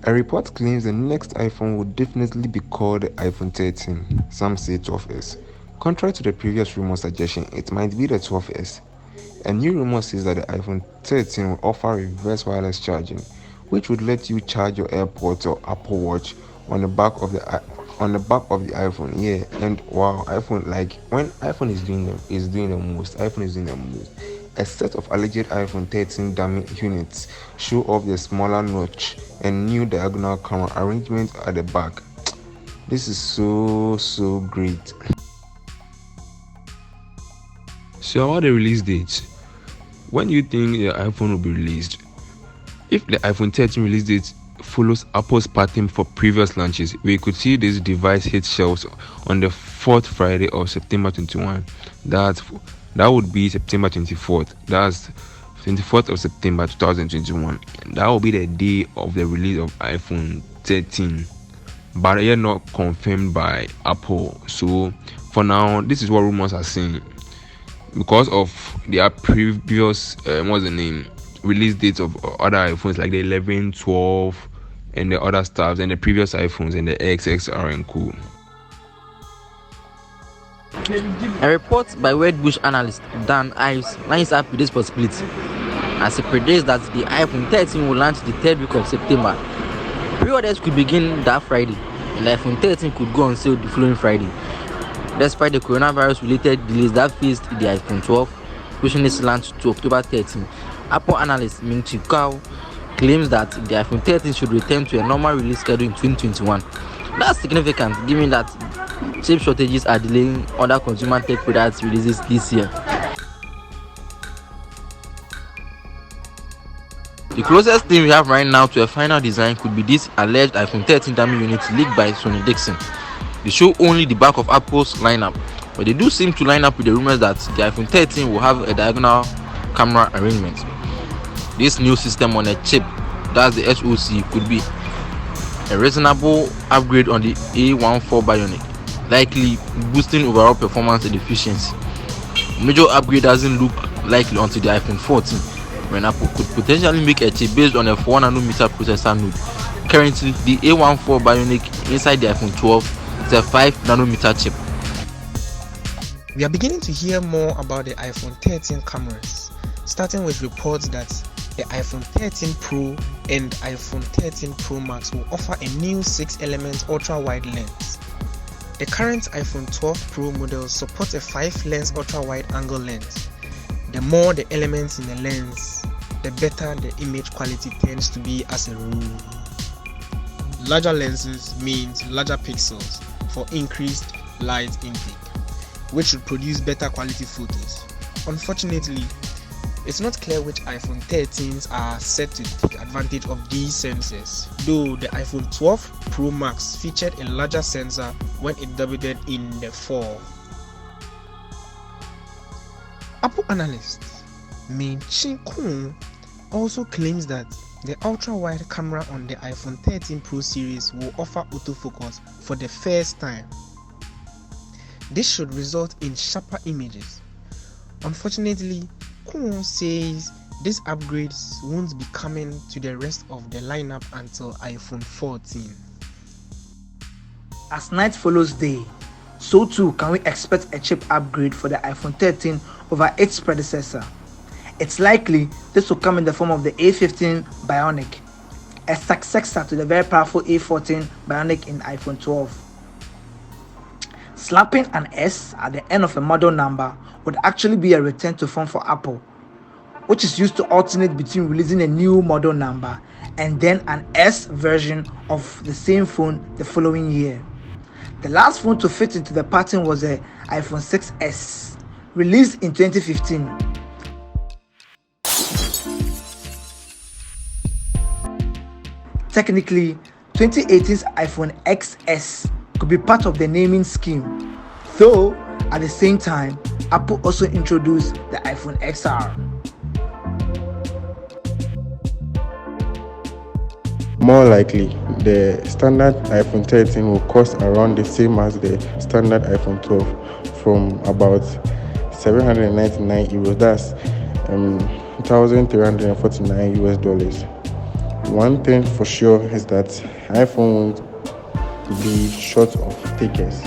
A report claims the next iPhone will definitely be called the iPhone 13, some say 12s. Contrary to the previous rumor suggestion, it might be the 12s. A new rumor says that the iPhone 13 will offer reverse wireless charging, which would let you charge your AirPods or Apple Watch on the back of the iPhone. Yeah, and wow, iPhone, like when iPhone is doing the most, iPhone is doing the most. A set of alleged iPhone 13 dummy units show off the smaller notch and new diagonal camera arrangement at the back. This is so great. So about the release date, when do you think the iPhone will be released? If the iPhone 13 release date follows Apple's pattern for previous launches, we could see this device hit shelves on the 4th Friday of September 21. That would be September 24th. That's 24th of September 2021. That will be the day of the release of iPhone 13. But yet not confirmed by Apple. So for now, this is what rumors are saying. Because of their previous release dates of other iPhones like the 11, 12 and the other stuff, and the previous iPhones and the XXR and cool. A report by Wedbush analyst Dan Ives lines up with this possibility, as he predicts that the iPhone 13 will launch the 3rd week of September. Pre-orders could begin that Friday, and the iPhone 13 could go on sale the following Friday. Despite the coronavirus-related delays that faced the iPhone 12, pushing its launch to October 13, Apple analyst Ming-Chi Kuo claims that the iPhone 13 should return to a normal release schedule in 2021. That's significant, given that chip shortages are delaying other consumer tech products releases this year. The closest thing we have right now to a final design could be this alleged iPhone 13 dummy unit leaked by Sony Dixon. They show only the back of Apple's lineup, but they do seem to line up with the rumors that the iPhone 13 will have a diagonal camera arrangement. This new system on a chip, that's the SoC, could be a reasonable upgrade on the A14 Bionic, likely boosting overall performance and efficiency. A major upgrade doesn't look likely until the iPhone 14, when Apple could potentially make a chip based on a 4nm processor node. Currently, the A14 Bionic inside the iPhone 12 is a 5nm chip. We are beginning to hear more about the iPhone 13 cameras, starting with reports that the iPhone 13 Pro and iPhone 13 Pro Max will offer a new 6-element ultra-wide lens. The current iPhone 12 Pro models support a 5-lens ultra-wide angle lens. The more the elements in the lens, the better the image quality tends to be as a rule. Larger lenses means larger pixels for increased light intake, which should produce better quality photos. Unfortunately, it's not clear which iPhone 13s are set to take advantage of these sensors, though the iPhone 12 Pro Max featured a larger sensor when it debuted in the fall. Apple analyst Ming-Chi Kuo also claims that the ultra-wide camera on the iPhone 13 Pro series will offer autofocus for the first time. This should result in sharper images. Unfortunately, Kuo says these upgrades won't be coming to the rest of the lineup until iPhone 14. As night follows day, so too can we expect a chip upgrade for the iPhone 13 over its predecessor. It's likely this will come in the form of the A15 Bionic, a successor to the very powerful A14 Bionic in iPhone 12. Slapping an S at the end of a model number would actually be a return to form for Apple, which is used to alternate between releasing a new model number and then an S version of the same phone the following year. The last phone to fit into the pattern was the iPhone 6s, released in 2015. Technically, 2018's iPhone XS could be part of the naming scheme, though at the same time, Apple also introduced the iPhone XR. More likely, the standard iPhone 13 will cost around the same as the standard iPhone 12, from about 799 euros, that's $1,349 US dollars. One thing for sure is that iPhone won't be short of takers.